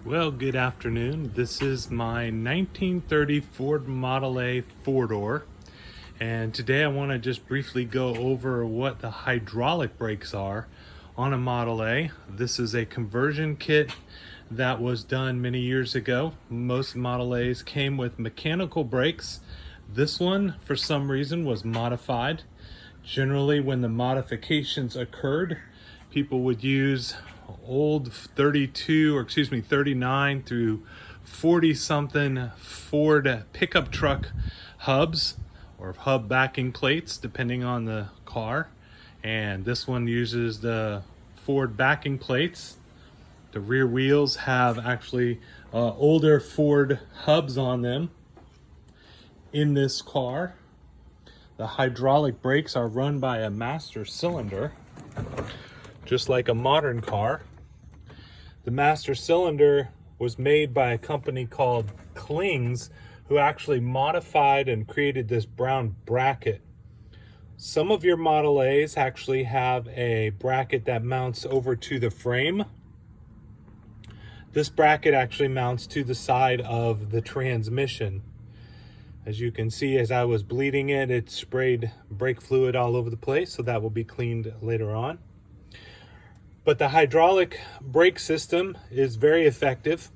Well, good afternoon. This is my 1930 Ford Model A four-door, and today I want to just briefly go over what the hydraulic brakes are on a Model A. This is a conversion kit that was done many years ago. Most Model A's came with mechanical brakes. This one, for some reason, was modified. Generally, when the modifications occurred, people would use old 39 through 40 something Ford pickup truck hubs or hub backing plates depending on the car, and this one uses the Ford backing plates. The rear wheels have actually older Ford hubs on them. In this car, the hydraulic brakes are run by a master cylinder, just like a modern car. The master cylinder was made by a company called Kling's, who actually modified and created this brown bracket. Some of your Model A's actually have a bracket that mounts over to the frame. This bracket actually mounts to the side of the transmission. As you can see, as I was bleeding it sprayed brake fluid all over the place, so that will be cleaned later on. But the hydraulic brake system is very effective.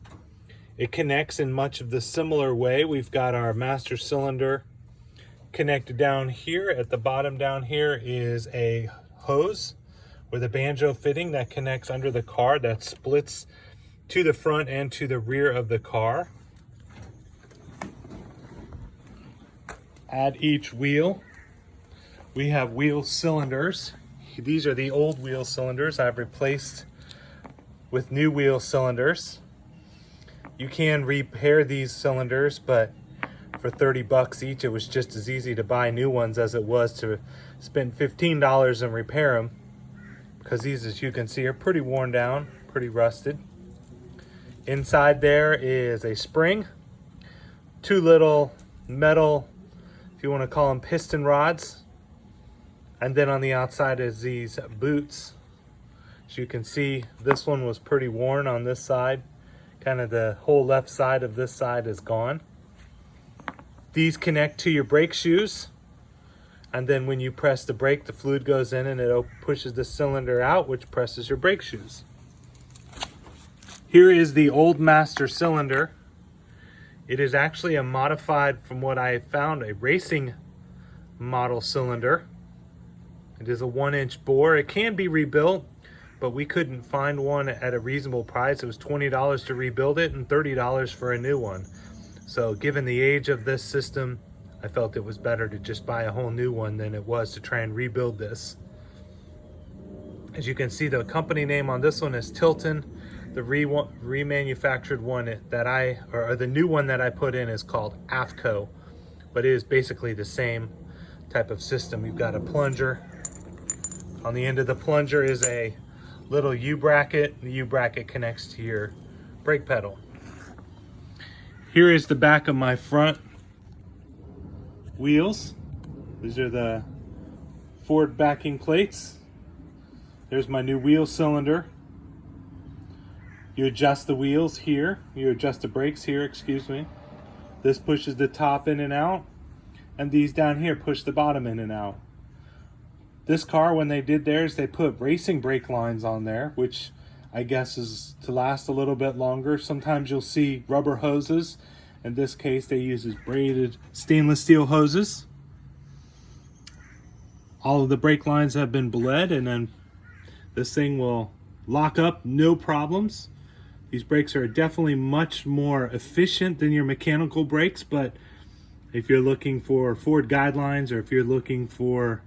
It connects in much of the similar way. We've got our master cylinder connected down here. At the bottom down here is a hose with a banjo fitting that connects under the car that splits to the front and to the rear of the car. At each wheel, we have wheel cylinders. These are the old wheel cylinders I've replaced with new wheel cylinders. You can repair these cylinders, but for 30 bucks each, it was just as easy to buy new ones as it was to spend $15 and repair them, because these, as you can see, are pretty worn down, pretty rusted. Inside there is a spring, two little metal, if you want to call them piston rods, and then on the outside is these boots. As you can see, this one was pretty worn on this side. Kind of the whole left side of this side is gone. These connect to your brake shoes, and then when you press the brake, the fluid goes in and it pushes the cylinder out, which presses your brake shoes. Here is the old master cylinder. It is actually a modified, from what I found, a racing model cylinder. It is a 1-inch bore. It can be rebuilt, but we couldn't find one at a reasonable price. It was $20 to rebuild it and $30 for a new one. So given the age of this system, I felt it was better to just buy a whole new one than it was to try and rebuild this. As you can see, the company name on this one is Tilton. The remanufactured one or the new one that I put in is called AFCO, but it is basically the same type of system. You've got a plunger. On the end of the plunger is a little U-bracket. The U-bracket connects to your brake pedal. Here is the back of my front wheels. These are the Ford backing plates. There's my new wheel cylinder. You adjust the wheels here. You adjust the brakes here, excuse me. This pushes the top in and out, and these down here push the bottom in and out. This car, when they did theirs, they put racing brake lines on there, which I guess is to last a little bit longer. Sometimes you'll see rubber hoses. In this case, they use braided stainless steel hoses. All of the brake lines have been bled, and then this thing will lock up, no problems. These brakes are definitely much more efficient than your mechanical brakes, but if you're looking for Ford guidelines, or if you're looking for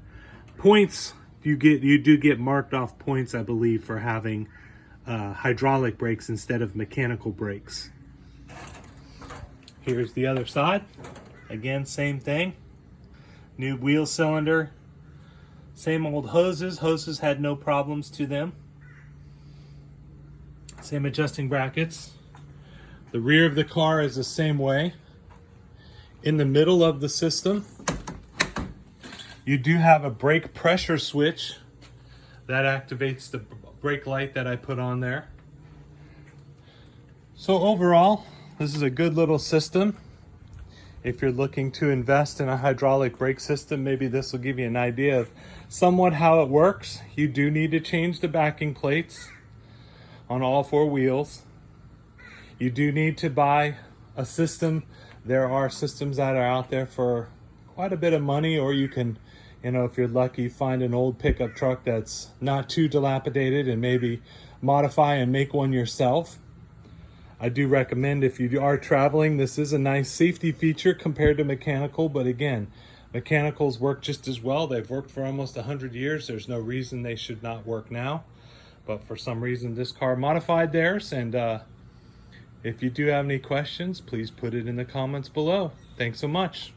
points, you do get marked off points, I believe, for having hydraulic brakes instead of mechanical brakes. Here's the other side. Again, same thing. New wheel cylinder. Same old hoses. Hoses had no problems to them. Same adjusting brackets. The rear of the car is the same way. In the middle of the system, you do have a brake pressure switch that activates the brake light that I put on there. So overall, this is a good little system. If you're looking to invest in a hydraulic brake system, maybe this will give you an idea of somewhat how it works. You do need to change the backing plates on all 4 wheels. You do need to buy a system. There are systems that are out there for quite a bit of money, or you can, if you're lucky, find an old pickup truck that's not too dilapidated and maybe modify and make one yourself. I do recommend, if you are traveling, this is a nice safety feature compared to mechanical, but again, mechanicals work just as well. They've worked for almost 100 years. There's no reason they should not work now. But for some reason, this car modified theirs. And if you do have any questions, please put it in the comments below. Thanks so much.